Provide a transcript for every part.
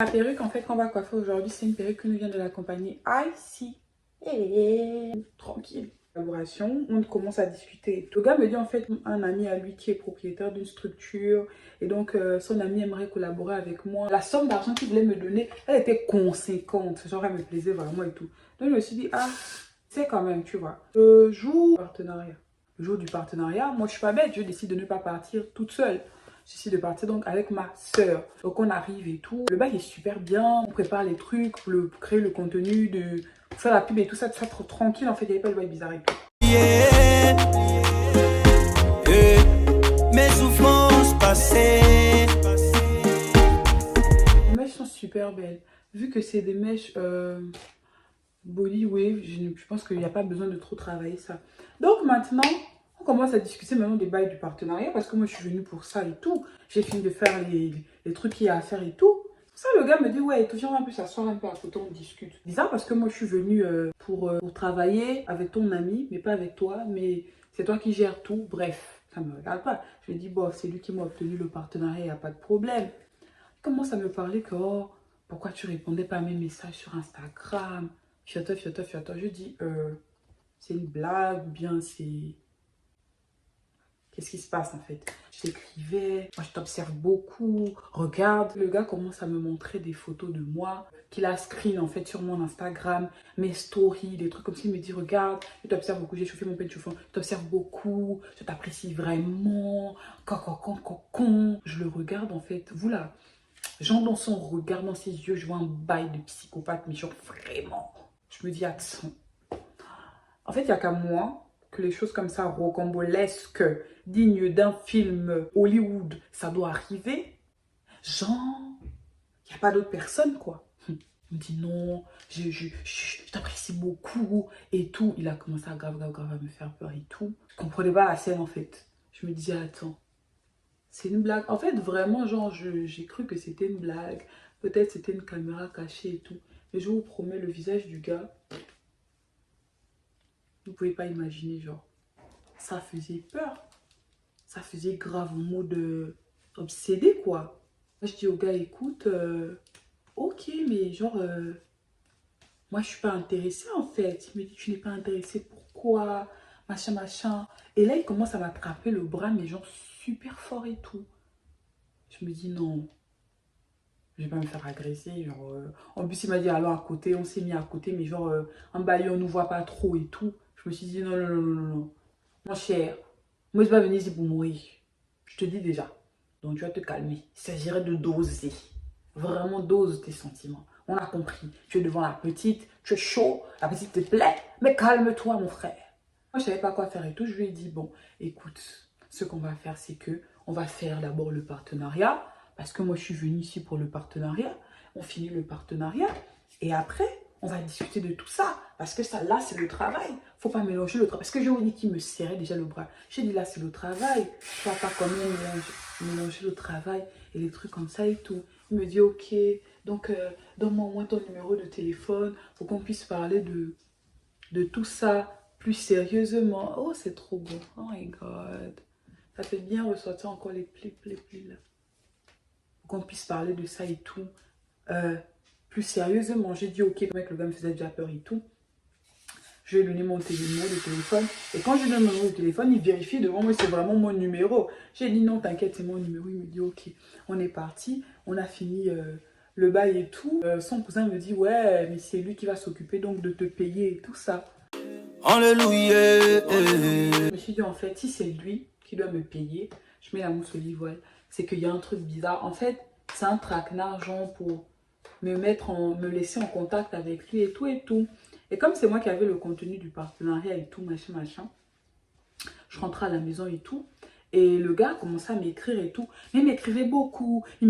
La perruque, en fait, qu'on va coiffer aujourd'hui, c'est une perruque qui nous vient de la compagnie IC. Tranquille. Collaboration, on commence à discuter. Le gars me dit en fait un ami à lui qui est propriétaire d'une structure et donc son ami aimerait collaborer avec moi. La somme d'argent qu'il voulait me donner, elle était conséquente, genre elle me plaisait vraiment et tout. Donc je me suis dit ah c'est quand même tu vois. Le jour du partenariat, moi je suis pas bête, je décide de ne pas partir toute seule. Je décide de partir donc avec ma soeur. Donc on arrive et tout. Le bac est super bien, on prépare les trucs pour créer le contenu de faire la pub et tout ça trop tranquille en fait, il n'y avait pas de vibe bizarre et tout. Yeah, yeah, mes souffrances passées. Les mèches sont super belles. Vu que c'est des mèches body wave, je pense qu'il n'y a pas besoin de trop travailler ça. Donc maintenant, on commence à discuter maintenant des bails du partenariat parce que moi je suis venue pour ça et tout. J'ai fini de faire les trucs qu'il y a à faire et tout. Ça, le gars me dit, ouais, viens un peu s'asseoir un peu à côté, on discute. Bizarre parce que moi, je suis venue pour travailler avec ton ami, mais pas avec toi, mais c'est toi qui gères tout. Bref, ça ne me regarde pas. Je lui ai dit, bon, c'est lui qui m'a obtenu le partenariat, il n'y a pas de problème. Il commence à me parler que, oh, pourquoi tu répondais pas à mes messages sur Instagram? Fiata. Je dis, c'est une blague ou bien c'est... Qu'est-ce qui se passe en fait? Je t'écrivais, moi je t'observe beaucoup, regarde. Le gars commence à me montrer des photos de moi, qu'il a screen en fait sur mon Instagram, mes stories, des trucs comme ça. Il me dit, regarde, je t'observe beaucoup, j'ai chauffé mon peigne chauffant, je t'observe beaucoup, je t'apprécie vraiment, con. Je le regarde en fait, vous là, genre dans son regard, dans ses yeux, je vois un bail de psychopathe, mais genre vraiment. Je me dis, attends. En fait, il n'y a qu'à moi que les choses comme ça, rocambolesques, dignes d'un film Hollywood, ça doit arriver. Genre, il n'y a pas d'autre personne, quoi. Il me dit non, je t'apprécie beaucoup et tout. Il a commencé à grave à me faire peur et tout. Je comprenais pas la scène, en fait. Je me disais, attends, c'est une blague. En fait, vraiment, genre, j'ai cru que c'était une blague. Peut-être c'était une caméra cachée et tout. Mais je vous promets, le visage du gars... Vous pouvez pas imaginer, genre, ça faisait peur. Ça faisait grave en mode obsédé, quoi. Moi, je dis au gars, écoute, ok, mais genre, moi, je suis pas intéressée, en fait. Il me dit, tu n'es pas intéressée, pourquoi? Machin. Et là, il commence à m'attraper le bras, mais genre, super fort et tout. Je me dis, non, je vais pas me faire agresser, genre... En plus, il m'a dit, allons à côté, on s'est mis à côté, mais genre, en bailli, on nous voit pas trop et tout. Je me suis dit, non. Mon cher, moi, je vais venir ici pour mourir. Je te dis déjà. Donc, tu vas te calmer. Il s'agirait de doser. Vraiment, dose tes sentiments. On a compris. Tu es devant la petite, tu es chaud, la petite te plaît, mais calme-toi, mon frère. Moi, je savais pas quoi faire et tout. Je lui ai dit, bon, écoute, ce qu'on va faire, c'est que on va faire d'abord le partenariat. Parce que moi, je suis venue ici pour le partenariat. On finit le partenariat. Et après, on va discuter de tout ça. Parce que ça, là, c'est le travail. Faut pas mélanger le travail. Parce que j'ai dit qu'il me serrait déjà le bras. J'ai dit, là, c'est le travail. Tu vas pas quand même mélanger le travail et les trucs comme ça et tout. Il me dit, ok, donc, donne-moi au moins ton numéro de téléphone pour qu'on puisse parler de tout ça plus sérieusement. Oh, c'est trop beau. Oh my God. Ça fait bien ressortir encore les plis, là. Pour qu'on puisse parler de ça et tout. Plus sérieusement, j'ai dit ok, le gars me faisait déjà peur et tout. Je lui ai donné mon numéro de téléphone. Et quand je lui donne mon numéro de téléphone, il vérifie devant moi, c'est vraiment mon numéro. J'ai dit non, t'inquiète, c'est mon numéro. Il me dit ok, on est parti. On a fini le bail et tout. Son cousin me dit ouais, mais c'est lui qui va s'occuper donc de te payer et tout ça. Alléluia. Je me suis dit en fait, si c'est lui qui doit me payer, je mets la mousse olive oil. C'est qu'il y a un truc bizarre. En fait, c'est un traquenard genre pour me laisser en contact avec lui et tout. Et comme c'est moi qui avais le contenu du partenariat et tout, machin, je rentrais à la maison et tout. Et le gars commençait à m'écrire et tout. Mais il m'écrivait beaucoup. Il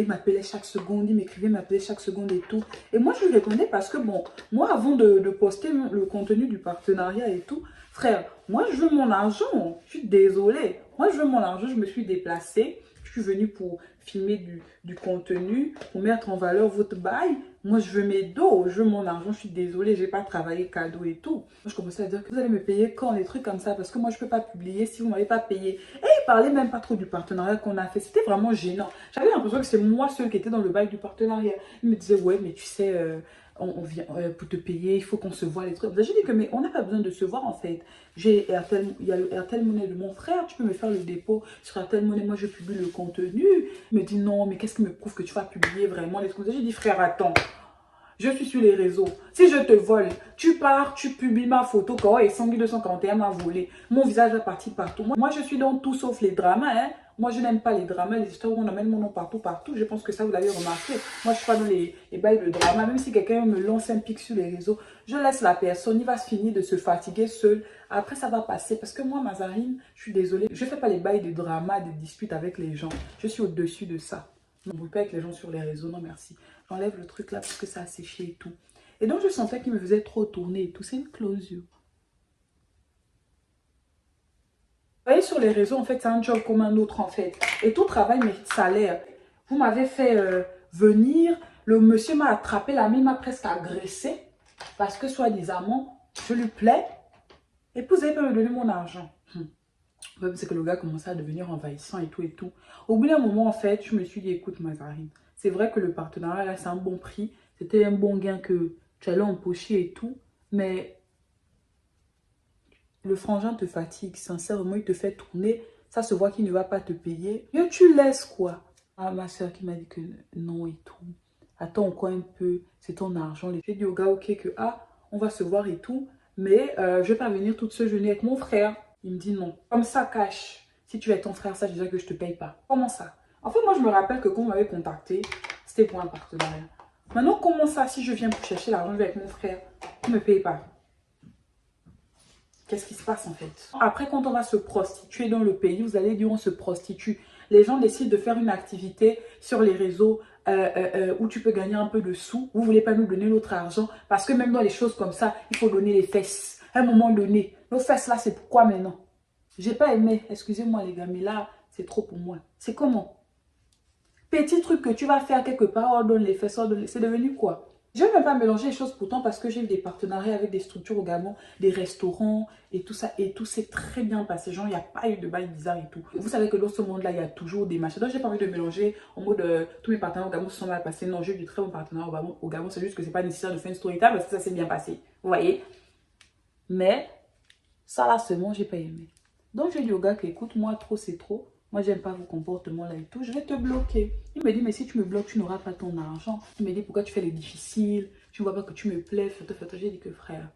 m'appelait chaque seconde. Il m'appelait chaque seconde et tout. Et moi, je lui répondais parce que, bon, moi, avant de poster le contenu du partenariat et tout, frère, moi, je veux mon argent. Je suis désolée. Moi, je veux mon argent. Je me suis déplacée. Je suis venue pour filmer du contenu, pour mettre en valeur votre bail. Moi, je veux mes dos, je veux mon argent. Je suis désolée, je n'ai pas travaillé cadeau et tout. Moi, je commençais à dire que vous allez me payer quand, des trucs comme ça, parce que moi, je ne peux pas publier si vous ne m'avez pas payé. Et parlait même pas trop du partenariat qu'on a fait. C'était vraiment gênant. J'avais l'impression que c'est moi seule qui était dans le bail du partenariat. Il me disait, ouais, mais tu sais, on vient pour te payer, il faut qu'on se voit, les trucs. J'ai dit que, mais on n'a pas besoin de se voir en fait. J'ai Airtel, il y a le Airtel Money de mon frère, tu peux me faire le dépôt sur Airtel Money, moi je publie le contenu. Il me dit, non, mais qu'est-ce qui me prouve que tu vas publier vraiment les trucs? J'ai dit, frère, attends. Je suis sur les réseaux. Si je te vole, tu pars, tu publies ma photo, quand et 241 m'a volé. Mon visage va partir partout. Moi, je suis dans tout sauf les dramas. Hein. Moi, je n'aime pas les dramas, les histoires où on amène mon nom partout, partout. Je pense que ça, vous l'avez remarqué. Moi, je suis pas dans les bails de drama. Même si quelqu'un me lance un pic sur les réseaux, je laisse la personne. Il va se finir de se fatiguer seul. Après, ça va passer. Parce que moi, Mazarine, je suis désolée. Je ne fais pas les bails de drama, de disputes avec les gens. Je suis au-dessus de ça. Ne brouille pas avec les gens sur les réseaux. Non, merci. J'enlève le truc là parce que ça a séché et tout. Et donc, je sentais qu'il me faisait trop tourner et tout. C'est une closure. Vous voyez, sur les réseaux, en fait, c'est un job comme un autre, en fait. Et tout travail mérite salaire. Vous m'avez fait venir. Le monsieur m'a attrapé, l'ami m'a presque agressé. Parce que, soi-disant, je lui plais. Et puis, vous n'avez pas me donner mon argent. C'est que le gars commençait à devenir envahissant et tout et tout. Au bout d'un moment, en fait, je me suis dit, écoute, Mazarine, c'est vrai que le partenariat, là, c'est un bon prix. C'était un bon gain que tu allais empocher et tout. Mais le frangin te fatigue. Sincèrement, il te fait tourner. Ça se voit qu'il ne va pas te payer. Et tu laisses quoi? Ah, ma soeur qui m'a dit que non et tout. Attends encore un peu. C'est ton argent. J'ai dit au gars, ok, que on va se voir et tout. Mais je ne vais pas venir toute seule. Je venais avec mon frère. Il me dit non. Comme ça, cash. Si tu es ton frère, sache déjà que je ne te paye pas. Comment ça? En fait, moi, je me rappelle que quand on m'avait contacté, c'était pour un partenariat. Maintenant, comment ça, si je viens pour chercher l'argent, je vais avec mon frère, tu ne me payes pas? Qu'est-ce qui se passe en fait? Après, quand on va se prostituer dans le pays, vous allez dire on se prostitue. Les gens décident de faire une activité sur les réseaux où tu peux gagner un peu de sous. Vous ne voulez pas nous donner notre argent parce que même dans les choses comme ça, il faut donner les fesses. À un moment donné, nos fesses là, c'est pourquoi maintenant? J'ai pas aimé, excusez-moi les gars, mais là, c'est trop pour moi. C'est comment? Petit truc que tu vas faire quelque part, on donne les fesses, c'est devenu quoi? Je ne vais même pas mélanger les choses pourtant parce que j'ai eu des partenariats avec des structures au Gabon, des restaurants et tout ça. Et tout s'est très bien passé. Genre, il n'y a pas eu de bail bizarre et tout. Vous savez que dans ce monde-là, il y a toujours des machins. Donc, j'ai pas envie de mélanger en mode tous mes partenaires au Gabon se sont mal passés. Non, j'ai eu de très bons partenaires au Gabon. C'est juste que c'est pas nécessaire de faire une story time parce que ça s'est bien passé. Vous voyez? Mais ça là seulement, j'ai pas aimé. Donc, j'ai dit au gars que écoute, moi, trop, c'est trop. Moi, j'aime pas vos comportements là et tout. Je vais te bloquer. Il me dit, mais si tu me bloques, tu n'auras pas ton argent. Il me dit, pourquoi tu fais les difficiles? Tu ne vois pas que tu me plais. Fais-toi. J'ai dit que frère,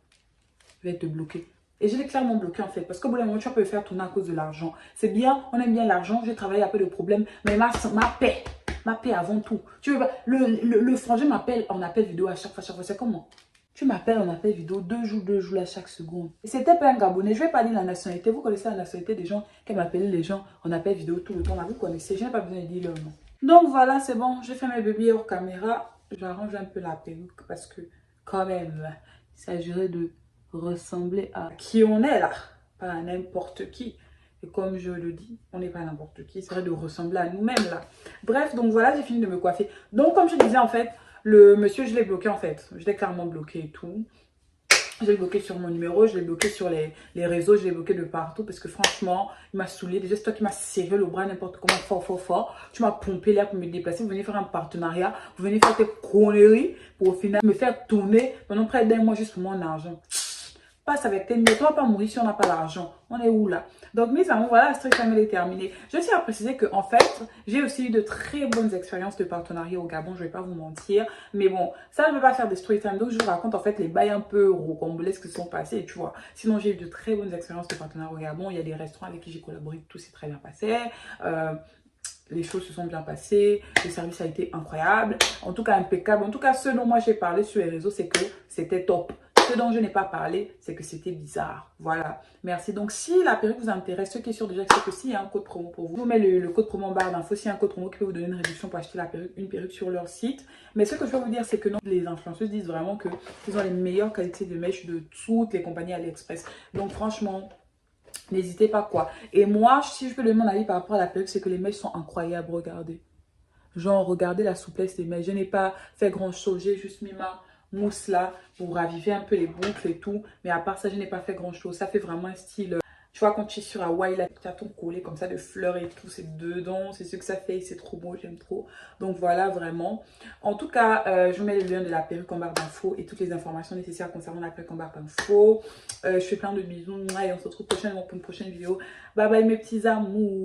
je vais te bloquer. Et je l'ai clairement bloqué en fait. Parce qu'au bout d'un moment, tu peux le faire tourner à cause de l'argent. C'est bien, on aime bien l'argent. J'ai travaillé un peu de problème. Mais ma paix. Ma paix avant tout. Tu veux pas, le frangin m'appelle en appel vidéo à chaque fois. C'est comment? Tu m'appelles en appel vidéo 2 jours à chaque seconde. Et c'était pas un Gabonais. Je vais pas dire la nationalité. Vous connaissez la nationalité des gens qui m'appelaient les gens en appel vidéo tout le temps. Là, vous connaissez. Je n'ai pas besoin de dire leur nom. Donc voilà, c'est bon. J'ai fait mes bébés hors caméra. J'arrange un peu la perruque parce que quand même, il s'agirait de ressembler à qui on est là. Pas à n'importe qui. Et comme je le dis, on n'est pas n'importe qui. Il serait de ressembler à nous-mêmes là. Bref, donc voilà, j'ai fini de me coiffer. Donc comme je disais en fait, le monsieur, je l'ai bloqué en fait. Je l'ai clairement bloqué et tout. Je l'ai bloqué sur mon numéro, je l'ai bloqué sur les réseaux, je l'ai bloqué de partout parce que franchement, il m'a saoulé. Déjà, c'est toi qui m'as serré le bras n'importe comment, fort. Tu m'as pompé là pour me déplacer. Vous venez faire un partenariat, vous venez faire tes conneries pour au final me faire tourner pendant près d'un mois juste pour mon argent. Passe avec tes mieux. On va pas mourir si on n'a pas l'argent. On est où là? Donc mes amours, voilà, la street time est terminée. Je tiens à préciser que en fait, j'ai aussi eu de très bonnes expériences de partenariat au Gabon. Je vais pas vous mentir, mais bon, ça ne veut pas faire des story time. Donc je vous raconte en fait les bails un peu rocambolesques qui se sont passés, tu vois. Sinon j'ai eu de très bonnes expériences de partenariat au Gabon. Il y a des restaurants avec qui j'ai collaboré, tout s'est très bien passé. Les choses se sont bien passées, le service a été incroyable, en tout cas impeccable. En tout cas, ce dont moi j'ai parlé sur les réseaux, c'est que c'était top. Ce dont je n'ai pas parlé, c'est que c'était bizarre. Voilà. Merci. Donc, si la perruque vous intéresse, ce qui est sûr déjà, c'est que s'il y a un code promo pour vous, je vous mets le code promo en barre d'infos. S'il y a un code promo qui peut vous donner une réduction pour acheter une perruque sur leur site. Mais ce que je veux vous dire, c'est que non, les influenceuses disent vraiment qu'ils ont les meilleures qualités de mèche de toutes les compagnies AliExpress. Donc, franchement, n'hésitez pas quoi. Et moi, si je peux donner mon avis par rapport à la perruque, c'est que les mèches sont incroyables. Regardez. Genre, regardez la souplesse des mèches. Je n'ai pas fait grand chose. J'ai juste mis ma mousse là pour raviver un peu les boucles et tout, mais à part ça je n'ai pas fait grand chose. Ça fait vraiment un style Tu vois, quand tu es sur Hawaï, là, tu as ton collet comme ça de fleurs et tout, c'est dedans, c'est ce que ça fait, c'est trop beau, j'aime trop. Donc voilà, vraiment. En tout cas, je vous mets le lien de la perruque en barre d'infos et toutes les informations nécessaires concernant la perruque en barre d'infos. Je fais plein de bisous et on se retrouve prochainement pour une prochaine vidéo. Bye bye mes petits amours.